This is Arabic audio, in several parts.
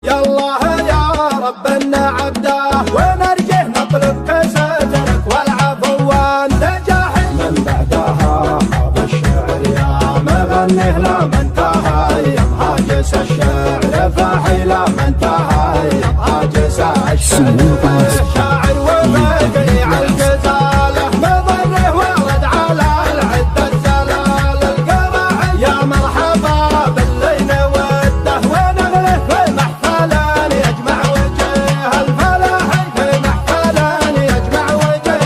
يالله يا ربنا عبده ونرجه نطلب كساترك والعفو والنجاح من بعدها هذا الشعر يا مغنيه لا منتهى يبقى جس الشعر فاحي لا منتهى يبقى جس الشعر شاعر وبديع الغزاله مضره ورد على العد الزلال القرع يا مرحبا باللي نوده ونغله في محفل يجمع وجه الفلاح في محفل يجمع وجه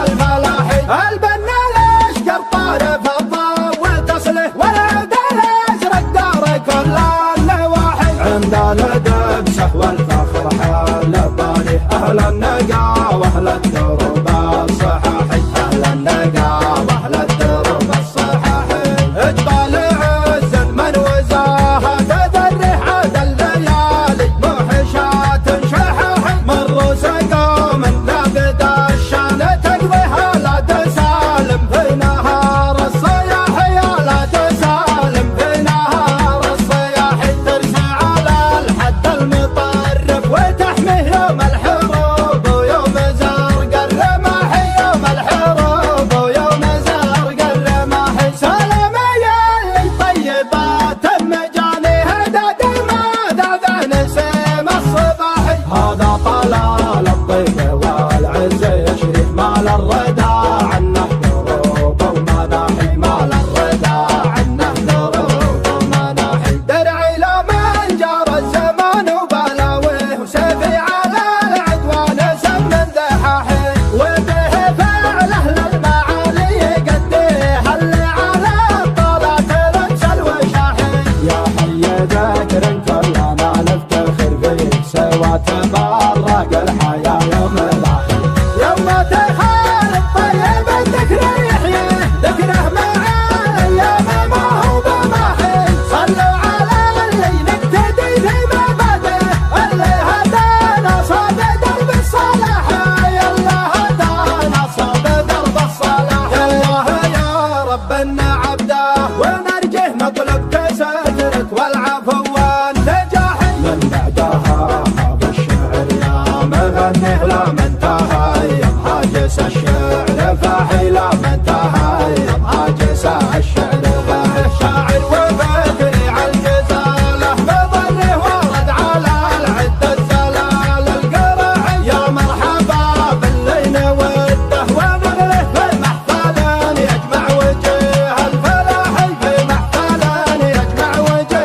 الفلاح البنا ليش قرطاره فضه وتصله والعود الازرق دار كل النواحي عند الادب سهو الفخر حال بالي اهل النقا واهل الدروب الصحاحي اهل النقا واهل الدروب الصحاحي اجبال عز من وزاها تدرح عاد الليالي موحشات شحاحي مروا سقوم لابد الشان تقضيها لا تسالم في نهار الصياحي لا تسالم في نهار الصياحي ترسى على الحد المطرف وتحميه يوم الحروب ويوم زرق الرماحي يوم الحروب ويوم زرق الرماحي سلام يا اللي طيبات مجاني هدد ما ذا نسيم الصباحي هذا طلال الطيب والعز يشري مال الردى عنه دروب ومناحي مال الردى عنه دروب ومناحي درعي لمن جار الزمان وبلاويه وسيفي على العدوان سم ذحاحي وبه فعله للمعالي قديه اللي على الطلات لبس الوشاحي يا حي ذكر كلنا نفتخر فيك سوى تبرق الحياة يوم الاخر يوم تخال الطيب الذكر يحيي ذكره مع الايام ما هو بماحي صلوا على اللي نقتدي في مبادئه اللي هدانا صاب درب الصلاح يلا هدانا صاب درب الصلاح يالله يا ربنا عبده ونرجه نطلب كساترك والعفو والنجاح من بعدها هذا الشعر يا مغنيه لا منتهى يبقى جس الشعر فاحي لا منتهى يبقى جس الشعر فاحي شاعر وبديع الغزاله مضره ورد على العد الزلال القرع يا مرحبا باللي نوده ونغله في محفل يجمع وجه الفلاح في محفل يجمع وجه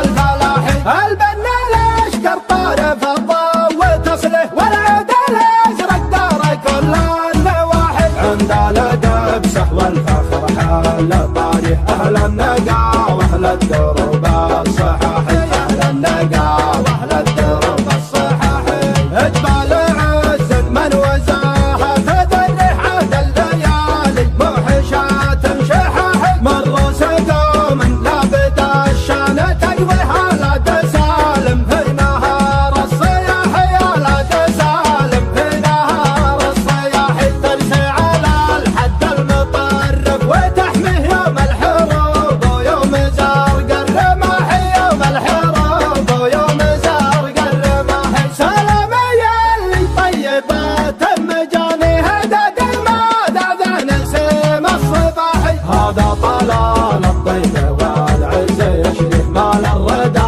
الفلاح البنا ليش قرطاره فضه وتصله والعود الازرق دار كل النواحي عند الادب سهو الفخر حال بالي اهل النقا واهل الدروب الصحاحي اهل النقا واهل الدروب الصحاحي اجبال عز من وزاها تدرح عاد الليالي موحشات شحاحي مروا سقوم لابد الشان تقضيها لا تسالم في نهار الصياحي لا تسالم في نهار الصياحي ترسى على الحد المطرف وتحميه يوم الحروب ويوم زرق الرماحي يوم الحروب ويوم زرق الرماحي سلام يا اللي طيبات مجاني هدد ما ذا نسيم الصباحي هذا طلال الطيب والعز يشري مال الردى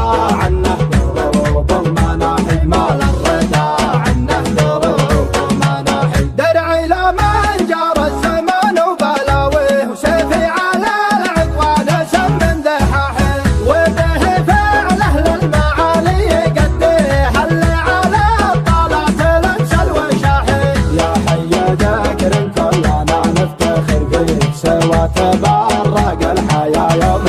عنه دروب ومناحي مال الردى عنه دروب ومناحي درعي لمن جار الزمان وبلاويه وسيفي على العدوان سم ذحاحي وبه فعله للمعالي قديه اللي على الطلات لبس الوشاحي يا حي ذكر كلنا نفتخر فيك سوى تبرق الحياة يوم